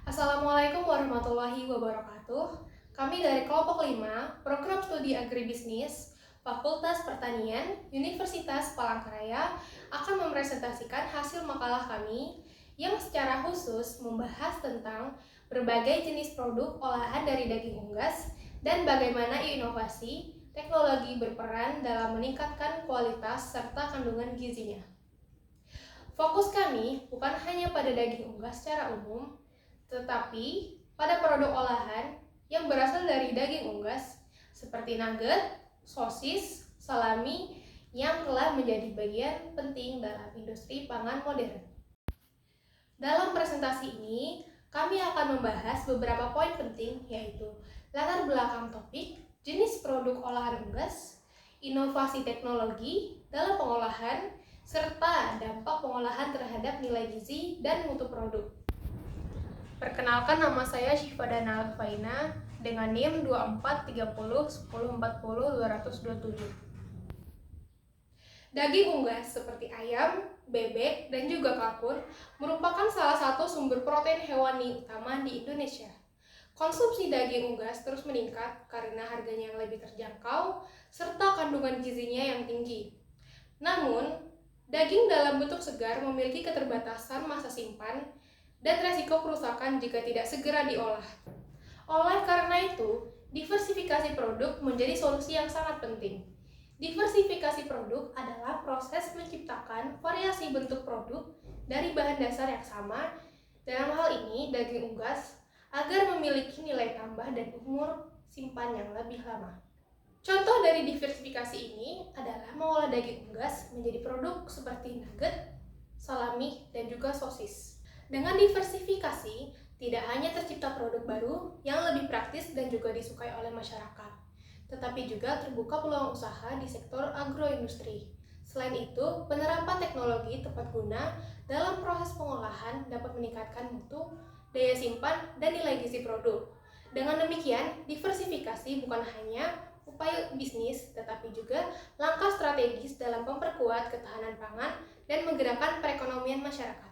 Assalamualaikum warahmatullahi wabarakatuh. Kami dari kelompok 5, Program Studi Agribisnis, Fakultas Pertanian, Universitas Palangkaraya akan mempresentasikan hasil makalah kami yang secara khusus membahas tentang berbagai jenis produk olahan dari daging unggas dan bagaimana inovasi teknologi berperan dalam meningkatkan kualitas serta kandungan gizinya. Fokus kami bukan hanya pada daging unggas secara umum, tetapi pada produk olahan yang berasal dari daging unggas seperti nugget, sosis, salami yang telah menjadi bagian penting dalam industri pangan modern. Dalam presentasi ini, kami akan membahas beberapa poin penting yaitu latar belakang topik, jenis produk olahan unggas, inovasi teknologi dalam pengolahan, serta dampak pengolahan terhadap nilai gizi dan mutu produk. Perkenalkan, nama saya Syifa Dana Alfaina dengan NIM 24301040-227. Daging unggas seperti ayam, bebek, dan juga kalkun merupakan salah satu sumber protein hewani utama di Indonesia. Konsumsi daging unggas terus meningkat karena harganya yang lebih terjangkau serta kandungan gizinya yang tinggi. Namun, daging dalam bentuk segar memiliki keterbatasan masa simpan dan resiko kerusakan jika tidak segera diolah. Oleh karena itu, diversifikasi produk menjadi solusi yang sangat penting. Diversifikasi produk adalah proses menciptakan variasi bentuk produk dari bahan dasar yang sama, dalam hal ini daging unggas, agar memiliki nilai tambah dan umur simpan yang lebih lama. Contoh dari diversifikasi ini adalah mengolah daging unggas menjadi produk seperti nugget, salami, dan juga sosis. Dengan diversifikasi, tidak hanya tercipta produk baru yang lebih praktis dan juga disukai oleh masyarakat, tetapi juga terbuka peluang usaha di sektor agroindustri. Selain itu, penerapan teknologi tepat guna dalam proses pengolahan dapat meningkatkan mutu, daya simpan, dan nilai gizi produk. Dengan demikian, diversifikasi bukan hanya upaya bisnis, tetapi juga langkah strategis dalam memperkuat ketahanan pangan dan menggerakkan perekonomian masyarakat.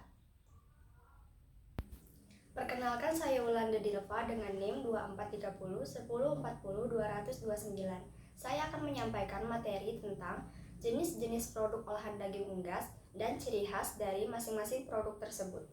Perkenalkan, saya Wulanda Dilva dengan NIM 24301040-229. Saya akan menyampaikan materi tentang jenis-jenis produk olahan daging unggas dan ciri khas dari masing-masing produk tersebut.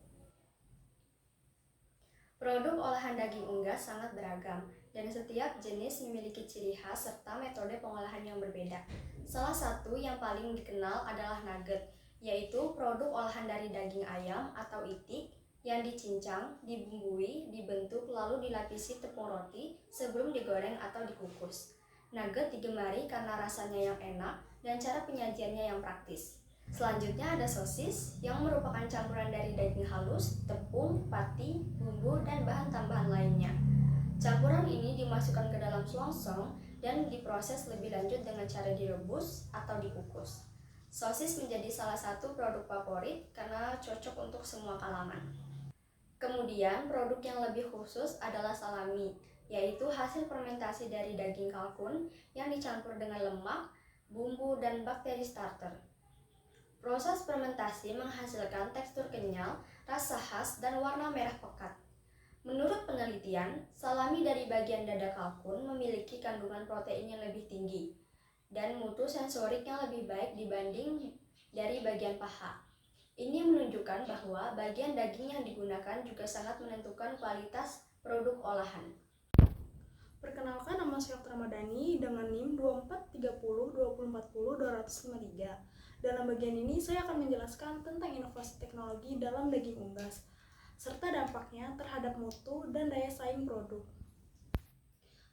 Produk olahan daging unggas sangat beragam, dan setiap jenis memiliki ciri khas serta metode pengolahan yang berbeda. Salah satu yang paling dikenal adalah nugget, yaitu produk olahan dari daging ayam atau itik yang dicincang, dibumbui, dibentuk, lalu dilapisi tepung roti sebelum digoreng atau dikukus. Nugget digemari karena rasanya yang enak dan cara penyajiannya yang praktis. Selanjutnya ada sosis yang merupakan campuran dari daging halus, tepung, pati, bumbu, dan bahan tambahan lainnya. Campuran ini dimasukkan ke dalam selongsong dan diproses lebih lanjut dengan cara direbus atau dikukus. Sosis menjadi salah satu produk favorit karena cocok untuk semua kalangan. Kemudian produk yang lebih khusus adalah salami, yaitu hasil fermentasi dari daging kalkun yang dicampur dengan lemak, bumbu, dan bakteri starter. Proses fermentasi menghasilkan tekstur kenyal, rasa khas, dan warna merah pekat. Menurut penelitian, salami dari bagian dada kalkun memiliki kandungan protein yang lebih tinggi dan mutu sensorik yang lebih baik dibanding dari bagian paha. Ini menunjukkan bahwa bagian daging yang digunakan juga sangat menentukan kualitas produk olahan. Perkenalkan, nama saya Okta Ramadhani dengan NIM 24302040-253. Dalam bagian ini saya akan menjelaskan tentang inovasi teknologi dalam daging unggas serta dampaknya terhadap mutu dan daya saing produk.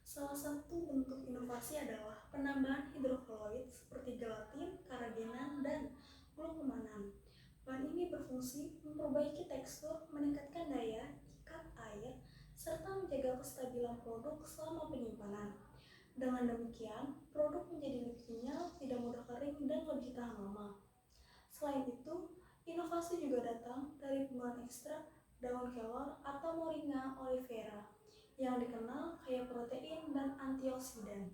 Salah satu bentuk inovasi adalah penambahan hidrokoloid seperti gelatin, karagenan, dan glukomanan. Bahan ini berfungsi memperbaiki tekstur, meningkatkan daya ikat air, serta menjaga kestabilan produk selama penyimpanan. Dengan demikian, produk menjadi lebih kenyal, tidak mudah kering, dan lebih tahan lama. Selain itu, inovasi juga datang dari penggunaan ekstrak daun kelor atau Moringa oleifera yang dikenal kaya protein dan antioksidan.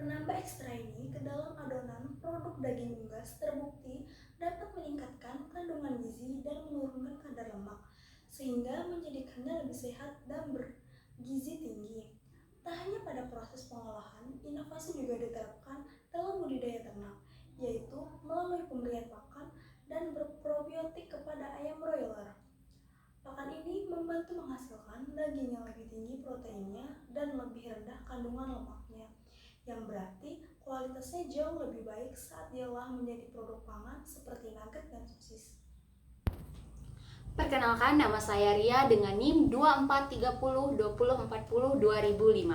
Penambah ekstra ini ke dalam adonan produk daging unggas terbukti dapat meningkatkan kandungan gizi dan menurunkan kadar lemak, sehingga menjadikannya lebih sehat dan bergizi tinggi. Tak hanya pada proses pengolahan, inovasi juga diterapkan dalam budidaya ternak, yaitu melalui pemberian pakan dan berprobiotik kepada ayam broiler. Pakan ini membantu menghasilkan daging yang lebih tinggi proteinnya dan lebih rendah kandungan lemaknya, yang berarti kualitasnya jauh lebih baik saat diolah menjadi produk pangan seperti nugget dan sosis. Perkenalkan, nama saya Ria dengan NIM 24302040-2005.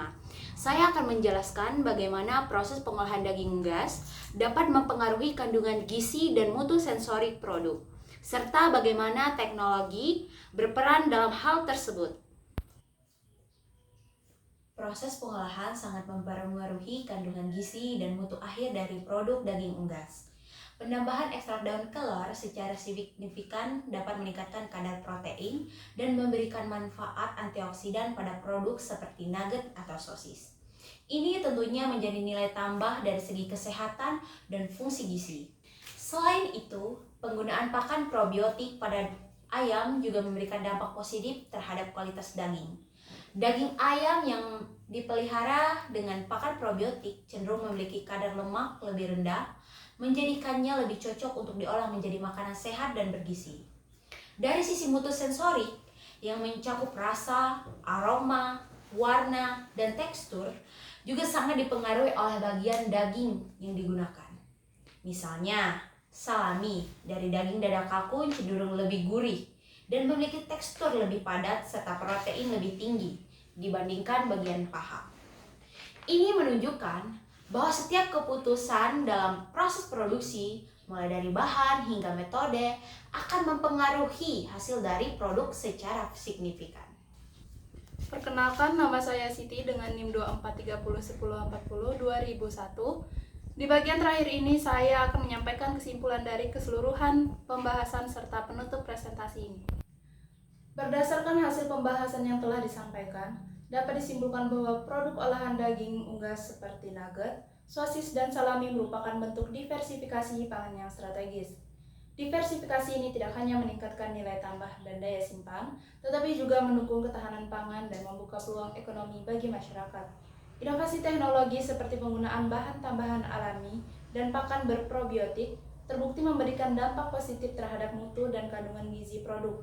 Saya akan menjelaskan bagaimana proses pengolahan daging unggas dapat mempengaruhi kandungan gizi dan mutu sensorik produk, serta bagaimana teknologi berperan dalam hal tersebut. Proses pengolahan sangat mempengaruhi kandungan gizi dan mutu akhir dari produk daging unggas. Penambahan ekstrak daun kelor secara signifikan dapat meningkatkan kadar protein dan memberikan manfaat antioksidan pada produk seperti nugget atau sosis. Ini tentunya menjadi nilai tambah dari segi kesehatan dan fungsi gizi. Selain itu, penggunaan pakan probiotik pada ayam juga memberikan dampak positif terhadap kualitas daging. Daging ayam yang dipelihara dengan pakan probiotik cenderung memiliki kadar lemak lebih rendah, menjadikannya lebih cocok untuk diolah menjadi makanan sehat dan bergizi. Dari sisi mutu sensorik yang mencakup rasa, aroma, warna, dan tekstur juga sangat dipengaruhi oleh bagian daging yang digunakan. Misalnya, salami dari daging dada kalkun cenderung lebih gurih dan memiliki tekstur lebih padat serta protein lebih tinggi dibandingkan bagian paha. Ini menunjukkan bahwa setiap keputusan dalam proses produksi, mulai dari bahan hingga metode, akan mempengaruhi hasil dari produk secara signifikan. Perkenalkan, nama saya Siti dengan NIM 24301040-2001. Di bagian terakhir ini saya akan menyampaikan kesimpulan dari keseluruhan pembahasan serta penutup presentasi ini. Berdasarkan hasil pembahasan yang telah disampaikan, dapat disimpulkan bahwa produk olahan daging unggas seperti nugget, sosis, dan salami merupakan bentuk diversifikasi pangan yang strategis. Diversifikasi ini tidak hanya meningkatkan nilai tambah dan daya simpan, tetapi juga mendukung ketahanan pangan dan membuka peluang ekonomi bagi masyarakat. Inovasi teknologi seperti penggunaan bahan tambahan alami dan pakan berprobiotik terbukti memberikan dampak positif terhadap mutu dan kandungan gizi produk.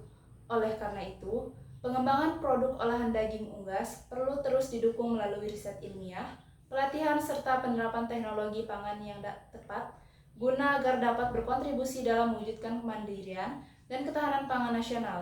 Oleh karena itu, pengembangan produk olahan daging unggas perlu terus didukung melalui riset ilmiah, pelatihan, serta penerapan teknologi pangan yang tepat guna agar dapat berkontribusi dalam mewujudkan kemandirian dan ketahanan pangan nasional.